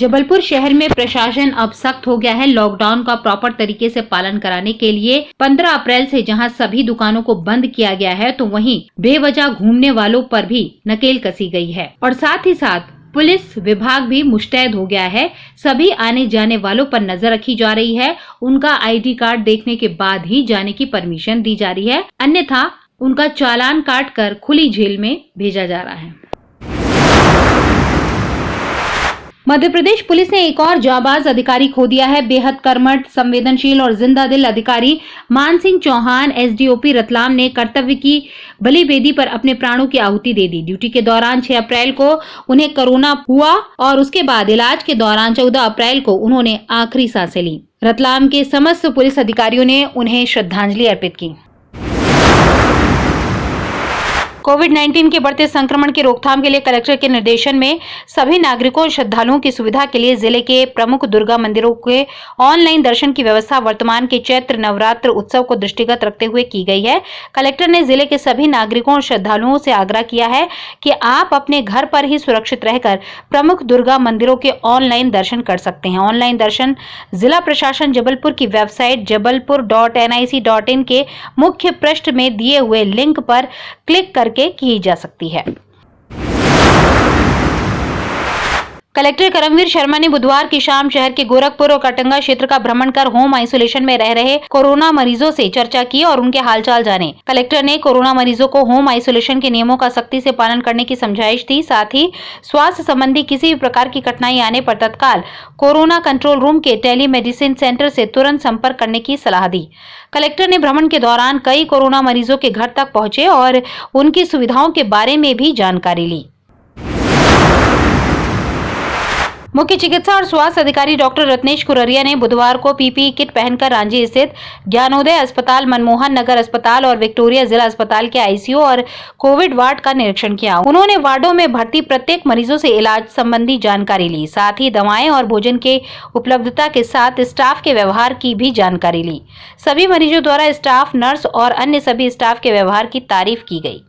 जबलपुर शहर में प्रशासन अब सख्त हो गया है। लॉकडाउन का प्रॉपर तरीके से पालन कराने के लिए 15 अप्रैल से जहां सभी दुकानों को बंद किया गया है, तो वहीं बेवजह घूमने वालों पर भी नकेल कसी गई है और साथ ही साथ पुलिस विभाग भी मुस्तैद हो गया है। सभी आने जाने वालों पर नजर रखी जा रही है। उनका ID कार्ड देखने के बाद ही जाने की परमिशन दी जा रही है, अन्यथा उनका चालान काट कर खुली जेल में भेजा जा रहा है। मध्य प्रदेश पुलिस ने एक और जाबाज अधिकारी खो दिया है। बेहद कर्मठ, संवेदनशील और जिंदा दिल अधिकारी मान सिंह चौहान SDOP रतलाम ने कर्तव्य की बलि बेदी पर अपने प्राणों की आहुति दे दी। ड्यूटी के दौरान 6 अप्रैल को उन्हें कोरोना हुआ और उसके बाद इलाज के दौरान 14 अप्रैल को उन्होंने आखिरी सांसें ली। रतलाम के समस्त पुलिस अधिकारियों ने उन्हें श्रद्धांजलि अर्पित की। कोविड-19 के बढ़ते संक्रमण की रोकथाम के लिए कलेक्टर के निर्देशन में सभी नागरिकों और श्रद्धालुओं की सुविधा के लिए जिले के प्रमुख दुर्गा मंदिरों के ऑनलाइन दर्शन की व्यवस्था वर्तमान के चैत्र नवरात्र उत्सव को दृष्टिगत रखते हुए की गई है। कलेक्टर ने जिले के सभी नागरिकों और श्रद्धालुओं से आग्रह किया है कि आप अपने घर पर ही सुरक्षित रहकर प्रमुख दुर्गा मंदिरों के ऑनलाइन दर्शन कर सकते हैं। ऑनलाइन दर्शन जिला प्रशासन जबलपुर की वेबसाइट jabalpur.nic.in के मुख्य पृष्ठ में दिए हुए लिंक पर क्लिक करके की जा सकती है। कलेक्टर करमवीर शर्मा ने बुधवार की शाम शहर के गोरखपुर और कटंगा क्षेत्र का भ्रमण कर होम आइसोलेशन में रह रहे कोरोना मरीजों से चर्चा की और उनके हालचाल जाने। कलेक्टर ने कोरोना मरीजों को होम आइसोलेशन के नियमों का सख्ती से पालन करने की समझाइश दी। साथ ही स्वास्थ्य संबंधी किसी भी प्रकार की कठिनाई आने पर तत्काल कोरोना कंट्रोल रूम के टेलीमेडिसिन सेंटर से तुरंत संपर्क करने की सलाह दी। कलेक्टर ने भ्रमण के दौरान कई कोरोना मरीजों के घर तक पहुंचे और उनकी सुविधाओं के बारे में भी जानकारी ली। मुख्य चिकित्सा और स्वास्थ्य अधिकारी डॉक्टर रत्नेश कुररिया ने बुधवार को PPE किट पहनकर रांची स्थित ज्ञानोदय अस्पताल, मनमोहन नगर अस्पताल और विक्टोरिया जिला अस्पताल के ICU और कोविड वार्ड का निरीक्षण किया। उन्होंने वार्डों में भर्ती प्रत्येक मरीजों से इलाज संबंधी जानकारी ली। साथ ही दवाएं और भोजन के उपलब्धता के साथ स्टाफ के व्यवहार की भी जानकारी ली। सभी मरीजों द्वारा स्टाफ, नर्स और अन्य सभी स्टाफ के व्यवहार की तारीफ की गई।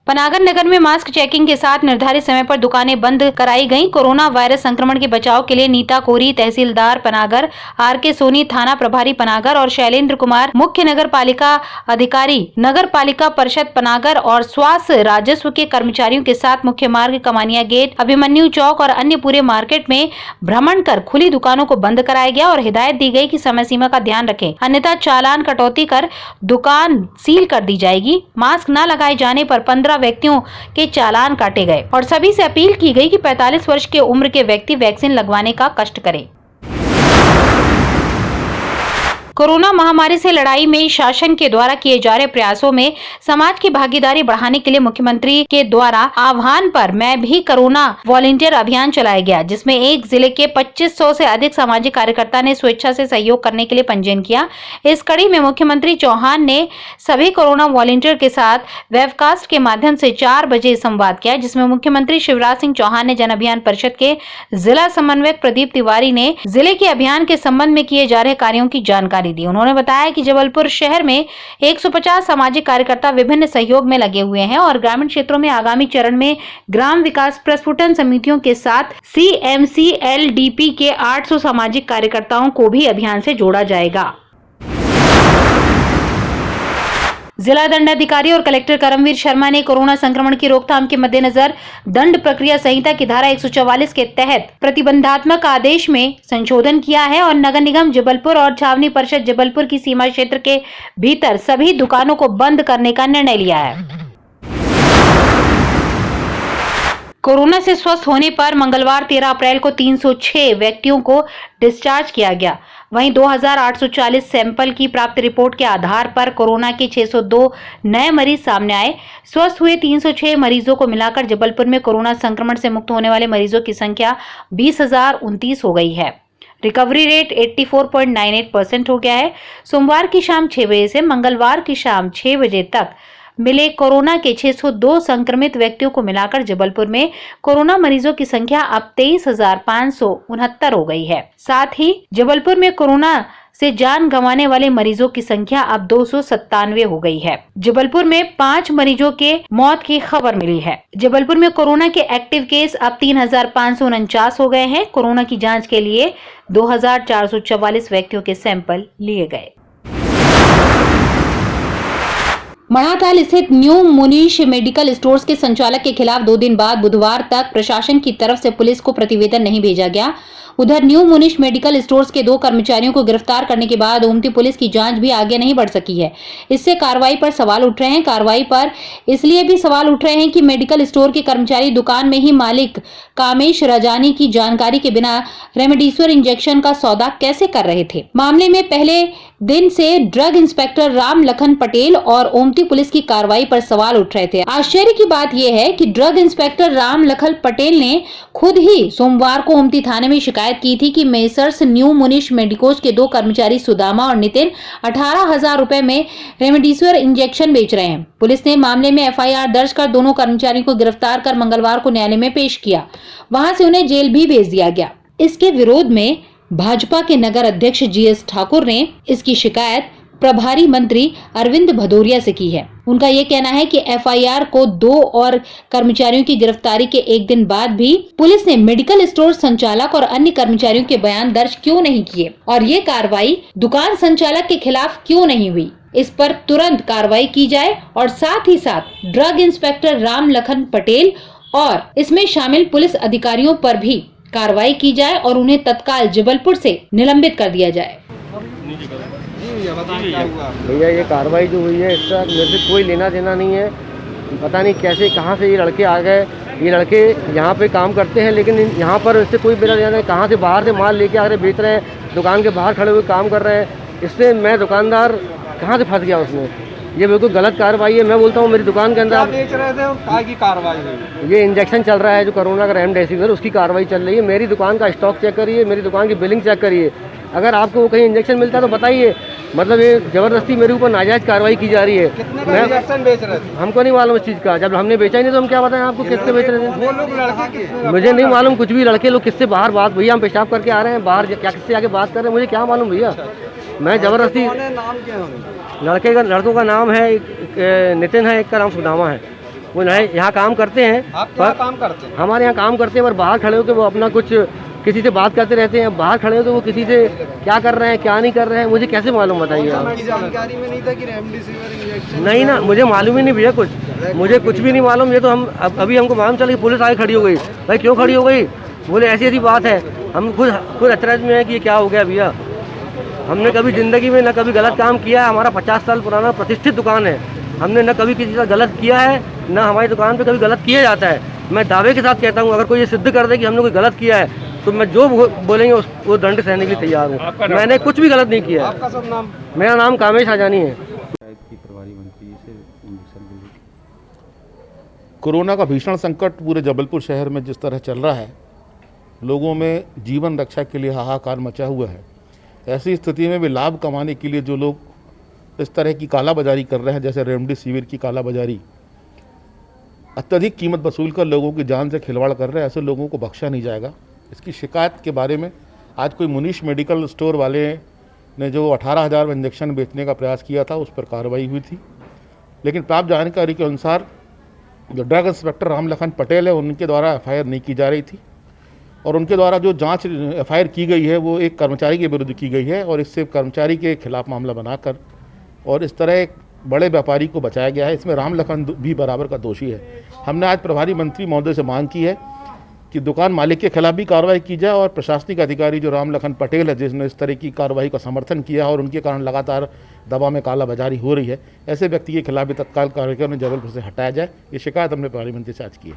पनागर नगर में मास्क चेकिंग के साथ निर्धारित समय पर दुकानें बंद कराई गईं। कोरोना वायरस संक्रमण के बचाव के लिए नीता कोरी, तहसीलदार पनागर, RK सोनी, थाना प्रभारी पनागर और शैलेंद्र कुमार, मुख्य नगर पालिका अधिकारी, नगर पालिका परिषद पनागर और स्वास्थ्य राजस्व के कर्मचारियों के साथ मुख्य मार्ग, कमानिया गेट, अभिमन्यु चौक और अन्य पूरे मार्केट में भ्रमण कर खुली दुकानों को बंद कराया गया और हिदायत दी गई कि समय सीमा का ध्यान रखें, अन्यथा चालान कटौती कर दुकान सील कर दी जाएगी। मास्क न लगाए जाने पर 15 व्यक्तियों के चालान काटे गए और सभी से अपील की गई कि 45 वर्ष के उम्र के व्यक्ति वैक्सीन लगवाने का कष्ट करें। कोरोना महामारी से लड़ाई में शासन के द्वारा किए जा रहे प्रयासों में समाज की भागीदारी बढ़ाने के लिए मुख्यमंत्री के द्वारा आह्वान पर मैं भी कोरोना वॉलंटियर अभियान चलाया गया, जिसमें एक जिले के 2500 से अधिक सामाजिक कार्यकर्ता ने स्वेच्छा से सहयोग करने के लिए पंजीयन किया। इस कड़ी में मुख्यमंत्री चौहान ने सभी कोरोना वॉलंटियर के साथ वेबकास्ट के माध्यम से 4 बजे संवाद किया, जिसमें मुख्यमंत्री शिवराज सिंह चौहान ने जन अभियान परिषद के जिला समन्वयक प्रदीप तिवारी ने जिले के अभियान के संबंध में किए जा रहे कार्यों की जानकारी दी। उन्होंने बताया कि जबलपुर शहर में 150 सामाजिक कार्यकर्ता विभिन्न सहयोग में लगे हुए हैं और ग्रामीण क्षेत्रों में आगामी चरण में ग्राम विकास प्रस्फुटन समितियों के साथ CMCLDP के 800 सामाजिक कार्यकर्ताओं को भी अभियान से जोड़ा जाएगा। जिला दंडाधिकारी और कलेक्टर करमवीर शर्मा ने कोरोना संक्रमण की रोकथाम के मद्देनजर दंड प्रक्रिया संहिता की धारा 144 के तहत प्रतिबंधात्मक आदेश में संशोधन किया है और नगर निगम जबलपुर और छावनी परिषद जबलपुर की सीमा क्षेत्र के भीतर सभी दुकानों को बंद करने का निर्णय लिया है। कोरोना से स्वस्थ होने पर मंगलवार 13 अप्रैल को 306 व्यक्तियों को डिस्चार्ज किया गया। वहीं 2840 सैंपल की प्राप्त रिपोर्ट के आधार पर कोरोना के 602 नए मरीज सामने आए। स्वस्थ हुए 306 मरीजों को मिलाकर जबलपुर में कोरोना संक्रमण से मुक्त होने वाले मरीजों की संख्या 20,029 हो गई है। रिकवरी रेट 84.98% हो गया है। सोमवार की शाम 6 बजे से मंगलवार की शाम 6 बजे तक मिले कोरोना के 602 संक्रमित व्यक्तियों को मिलाकर जबलपुर में कोरोना मरीजों की संख्या अब 23,569 हो गई है। साथ ही जबलपुर में कोरोना से जान गंवाने वाले मरीजों की संख्या अब 297 हो गई है। जबलपुर में 5 मरीजों के मौत की खबर मिली है। जबलपुर में कोरोना के एक्टिव केस अब 3549 हो गए हैं। कोरोना की जांच के लिए 2444 व्यक्तियों के सैंपल लिए गए। मढ़ाताल स्थित न्यू मुनीश मेडिकल स्टोर्स के संचालक के खिलाफ 2 दिन बाद बुधवार तक प्रशासन की तरफ से पुलिस को प्रतिवेदन नहीं भेजा गया। उधर न्यू मुनीश मेडिकल स्टोर्स के 2 कर्मचारियों को गिरफ्तार करने के बाद ओमती पुलिस की जांच भी आगे नहीं बढ़ सकी है। इससे कार्रवाई पर सवाल उठ रहे हैं। कार्रवाई पर इसलिए भी सवाल उठ रहे हैं कि मेडिकल स्टोर के कर्मचारी दुकान में ही मालिक कामेश रजानी की जानकारी के बिना रेमडेसिविर इंजेक्शन का सौदा कैसे कर रहे थे। मामले में पहले दिन से ड्रग इंस्पेक्टर राम लखन पटेल और ओमती पुलिस की कार्रवाई पर सवाल उठ रहे थे। आश्चर्य की बात यह है कि ड्रग इंस्पेक्टर राम लखन पटेल ने खुद ही सोमवार को ओमती थाने में शिकायत की थी कि मेसर्स न्यू मुनीश मेडिकोज के 2 कर्मचारी सुदामा और नितिन 18,000 रुपए में रेमडेसिविर इंजेक्शन बेच रहे हैं। पुलिस ने मामले में FIR दर्ज कर दोनों कर्मचारियों को गिरफ्तार कर मंगलवार को न्यायालय में पेश किया। वहां से उन्हें जेल भी भेज दिया गया। इसके विरोध में भाजपा के नगर अध्यक्ष GS ठाकुर ने इसकी शिकायत प्रभारी मंत्री अरविंद भदौरिया से की है। उनका ये कहना है कि FIR को 2 और कर्मचारियों की गिरफ्तारी के 1 दिन बाद भी पुलिस ने मेडिकल स्टोर संचालक और अन्य कर्मचारियों के बयान दर्ज क्यों नहीं किए और ये कार्रवाई दुकान संचालक के खिलाफ क्यों नहीं हुई। इस पर तुरंत कार्रवाई की जाए और साथ ही साथ ड्रग इंस्पेक्टर राम लखन पटेल और इसमें शामिल पुलिस अधिकारियों पर भी कार्रवाई की जाए और उन्हें तत्काल जबलपुर से निलंबित कर दिया जाए। भैया ये कार्रवाई जो हुई है इसका मेरे से कोई लेना देना नहीं है। पता नहीं कैसे कहाँ से ये लड़के आ गए। ये लड़के यहाँ पे काम करते हैं लेकिन यहाँ पर इससे कोई मेरा लेना नहीं। कहाँ से बाहर से माल लेके आ रहे बेच रहे हैं, दुकान के बाहर खड़े हुए काम कर रहे हैं। इससे मैं दुकानदार कहाँ से फंस गया उसमें। ये बिल्कुल गलत कार्रवाई है। मैं बोलता हूँ मेरी दुकान के अंदर आप बेच रहे थे और काय की कार्रवाई हुई। ये इंजेक्शन चल रहा है जो कोरोना का रेमडेसिविर, उसकी कार्रवाई चल रही है। मेरी दुकान का स्टॉक चेक करिए, मेरी दुकान की बिलिंग चेक करिए। अगर आपको कहीं इंजेक्शन मिलता है तो बताइए। मतलब ये ज़बरदस्ती मेरे ऊपर नाजायज़ कार्रवाई की जा रही है। कितने का इंजेक्शन बेच रहे थे? हमको नहीं मालूम इस चीज़ का। जब हमने बेचा ही नहीं तो हम क्या बताएं आपको किससे बेच रहे थे। वो लोग लड़के कितने? मुझे नहीं मालूम कुछ भी। लड़के लोग किससे बाहर बात, भैया हम पेशाब करके आ रहे हैं बाहर, क्या किससे आके बात कर रहे हैं मुझे क्या मालूम भैया। मैं ज़बरदस्ती नाम क्या है? लड़कों का नाम है, एक नितिन है, एक का नाम सुदामा है। वो यहाँ काम करते हैं। आप क्या काम करते हैं? हमारे यहाँ काम करते हैं पर बाहर खड़े होकर वो अपना कुछ किसी से बात करते रहते हैं। बाहर खड़े होकर वो किसी से क्या कर रहे हैं क्या नहीं कर रहे हैं मुझे कैसे मालूम, बताइए आप। जानकारी में नहीं था कि रेमडेसिविर इंजेक्शन? नहीं ना, मुझे मालूम ही नहीं भैया कुछ। मुझे कुछ भी नहीं मालूम। ये तो हम अभी हमको मालूम चला कि पुलिस आगे खड़ी हो गई। भाई क्यों खड़ी हो गई? बोले ऐसी ऐसी बात है। हम खुद अचरज में है कि ये क्या हो गया भैया। हमने कभी ज़िंदगी में न कभी गलत काम किया है। हमारा 50 साल पुराना प्रतिष्ठित दुकान है। हमने न कभी किसी का गलत किया है, न हमारी दुकान पे कभी गलत किया जाता है। मैं दावे के साथ कहता हूँ अगर कोई ये सिद्ध कर दे कि हमने कोई गलत किया है तो मैं जो बोलेंगे वो दंड सहने के लिए तैयार हूँ। मैंने कुछ भी गलत नहीं किया है। आपका सब नाम? मेरा नाम कामेश रजानी है। कोरोना का भीषण संकट पूरे जबलपुर शहर में जिस तरह चल रहा है, लोगों में जीवन रक्षा के लिए हाहाकार मचा हुआ है। ऐसी स्थिति में भी लाभ कमाने के लिए जो लोग इस तरह की कालाबाजारी कर रहे हैं, जैसे रेमडेसिविर की कालाबाजारी, अत्यधिक कीमत वसूल कर लोगों की जान से खिलवाड़ कर रहे हैं, ऐसे लोगों को बख्शा नहीं जाएगा। इसकी शिकायत के बारे में आज कोई मुनीश मेडिकल स्टोर वाले ने जो 18,000 में इंजेक्शन बेचने का प्रयास किया था उस पर कार्रवाई हुई थी। लेकिन प्राप्त जानकारी के अनुसार जो ड्रग इंस्पेक्टर राम लखन पटेल है उनके द्वारा FIR नहीं की जा रही थी और उनके द्वारा जो जांच FIR की गई है वो एक कर्मचारी के विरुद्ध की गई है और इससे कर्मचारी के खिलाफ मामला बनाकर और इस तरह एक बड़े व्यापारी को बचाया गया है। इसमें राम लखन भी बराबर का दोषी है। हमने आज प्रभारी मंत्री महोदय से मांग की है कि दुकान मालिक के खिलाफ भी कार्रवाई की जाए और प्रशासनिक अधिकारी जो राम लखन पटेल है जिसने इस तरह की कार्रवाई का समर्थन किया और उनके कारण लगातार दवा में कालाबाजारी हो रही है, ऐसे व्यक्ति के खिलाफ भी तत्काल कार्रवाई कर उन्हें जबलपुर से हटाया जाए। ये शिकायत हमने प्रभारी मंत्री से आज की है।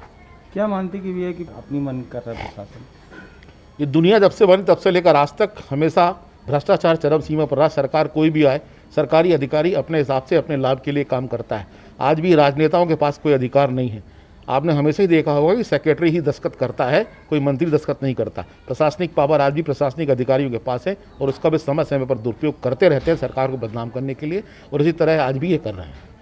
क्या मानते कि भैया कि अपनी मन कर रहा है प्रशासन? ये दुनिया जब से बनी तब से लेकर आज तक हमेशा भ्रष्टाचार चरम सीमा पर रहा। सरकार कोई भी आए, सरकारी अधिकारी अपने हिसाब से अपने लाभ के लिए काम करता है। आज भी राजनेताओं के पास कोई अधिकार नहीं है। आपने हमेशा ही देखा होगा कि सेक्रेटरी ही दस्तखत करता है, कोई मंत्री दस्तखत नहीं करता। प्रशासनिक पावर आज भी प्रशासनिक अधिकारियों के पास है और उसका भी समय समय पर दुरुपयोग करते रहते हैं सरकार को बदनाम करने के लिए और इसी तरह आज भी ये कर रहे हैं।